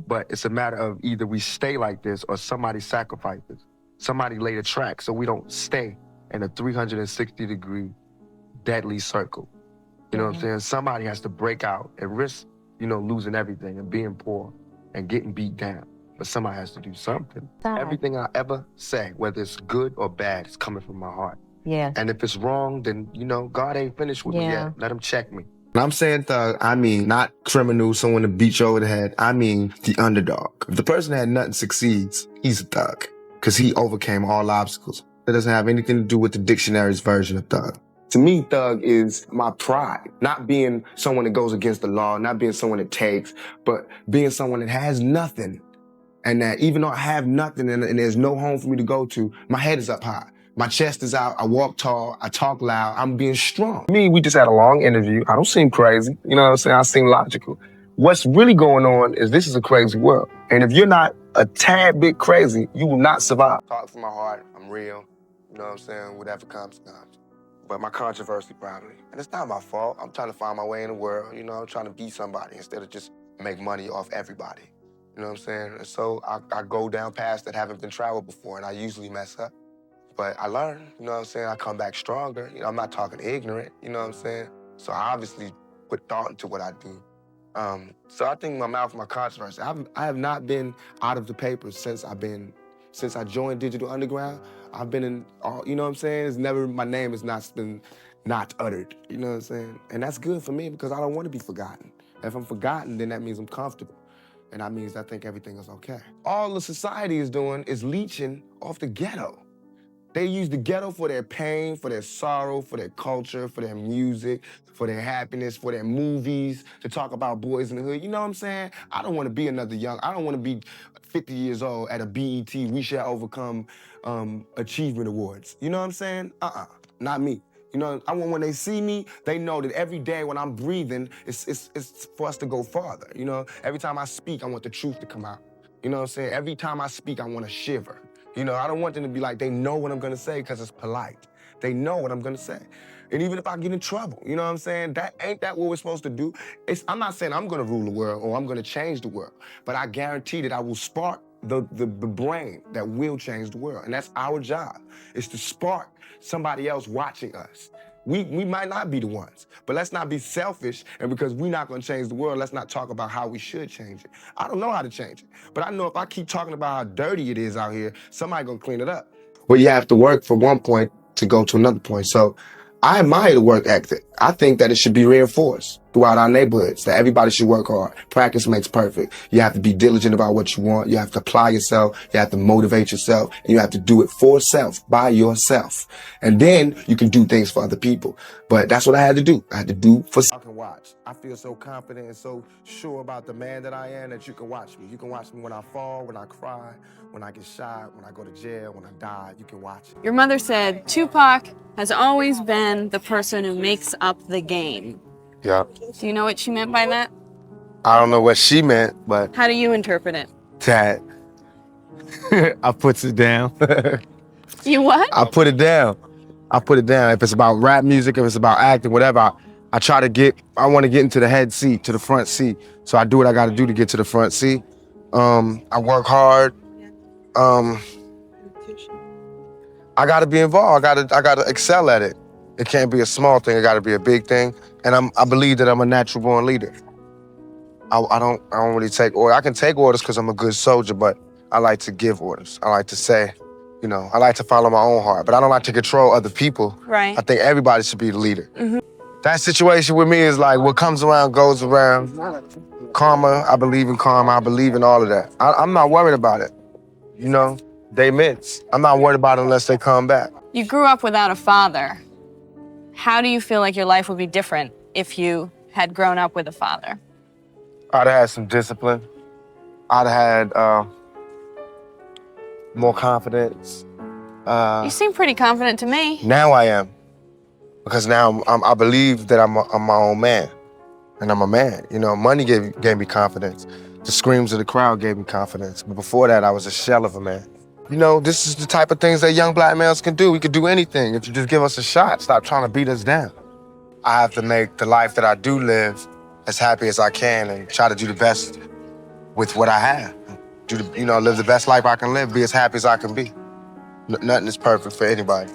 But it's a matter of either we stay like this or somebody sacrifices. Somebody laid a track so we don't stay in a 360-degree deadly circle. You know what I'm saying? Somebody has to break out and risk, losing everything and being poor and getting beat down. But somebody has to do something. Everything I ever say, whether it's good or bad, is coming from my heart. Yeah. And if it's wrong, then, God ain't finished with me yet. Let him check me. When I'm saying thug, I mean not criminal, someone to beat you over the head. I mean the underdog. If the person that had nothing succeeds, he's a thug. Because he overcame all obstacles. That doesn't have anything to do with the dictionary's version of thug. To me, thug is my pride. Not being someone that goes against the law, not being someone that takes, but being someone that has nothing. And that even though I have nothing and there's no home for me to go to, my head is up high. My chest is out, I walk tall, I talk loud, I'm being strong. Me, we just had a long interview. I don't seem crazy, you know what I'm saying? I seem logical. What's really going on is this is a crazy world. And if you're not a tad bit crazy, you will not survive. Talk from my heart, I'm real, you know what I'm saying? Whatever comes, comes. But my controversy probably. And it's not my fault. I'm trying to find my way in the world, I'm trying to be somebody instead of just make money off everybody. You know what I'm saying? And so I go down paths that haven't been traveled before, and I usually mess up. But I learn, you know what I'm saying? I come back stronger. I'm not talking ignorant, you know what I'm saying? So I obviously put thought into what I do. So I think my mouth, my controversy. I have not been out of the papers since I joined Digital Underground. I've been in all, you know what I'm saying? It's never, my name has not been not uttered, you know what I'm saying? And that's good for me because I don't want to be forgotten. If I'm forgotten, then that means I'm comfortable. And that means I think everything is okay. All the society is doing is leeching off the ghetto. They use the ghetto for their pain, for their sorrow, for their culture, for their music, for their happiness, for their movies, to talk about boys in the hood. You know what I'm saying? I don't want to be another I don't want to be 50 years old at a BET We Shall Overcome Achievement Awards. You know what I'm saying? Not me. I want when they see me, they know that every day when I'm breathing, it's for us to go farther. Every time I speak, I want the truth to come out. You know what I'm saying? Every time I speak, I want to shiver. I don't want them to be like, they know what I'm gonna say because it's polite. They know what I'm gonna say. And even if I get in trouble, you know what I'm saying? Ain't that what we're supposed to do? I'm not saying I'm gonna rule the world or I'm gonna change the world, but I guarantee that I will spark the brain that will change the world. And that's our job, is to spark somebody else watching us. We might not be the ones, but let's not be selfish, and because we're not gonna change the world, let's not talk about how we should change it. I don't know how to change it, but I know if I keep talking about how dirty it is out here, somebody gonna clean it up. Well, you have to work from one point to go to another point. So I admire the work ethic. I think that it should be reinforced throughout our neighborhoods, that everybody should work hard. Practice makes perfect. You have to be diligent about what you want. You have to apply yourself. You have to motivate yourself. And you have to do it for self, by yourself. And then you can do things for other people. But that's what I had to do. I had to do for self. I can watch. I feel so confident and so sure about the man that I am that you can watch me. You can watch me when I fall, when I cry, when I get shot, when I go to jail, when I die. You can watch it. Your mother said Tupac has always been the person who makes up the game. Yeah. Do you know what she meant by that? I don't know what she meant, but how do you interpret it? that I puts it down. You what? I put it down. If it's about rap music, if it's about acting, whatever, I want to get into the head seat, to the front seat. So I do what I got to do to get to the front seat. I work hard. I got to be involved. I got to excel at it. It can't be a small thing. It got to be a big thing. And I believe that I'm a natural born leader. I don't really take orders. I can take orders because I'm a good soldier, but I like to give orders. I like to say, I like to follow my own heart, but I don't like to control other people. Right. I think everybody should be the leader. Mm-hmm. That situation with me is like what comes around goes around. Karma, I believe in karma. I believe in all of that. I'm not worried about it. They mince. I'm not worried about it unless they come back. You grew up without a father. How do you feel like your life would be different if you had grown up with a father? I'd have had some discipline. I'd have had more confidence. You seem pretty confident to me. Now I am. Because now I believe that I'm my own man. And I'm a man. Money gave me confidence. The screams of the crowd gave me confidence. But before that, I was a shell of a man. This is the type of things that young black males can do. We can do anything if you just give us a shot. Stop trying to beat us down. I have to make the life that I do live as happy as I can and try to do the best with what I have. Live the best life I can live, be as happy as I can be. Nothing is perfect for anybody.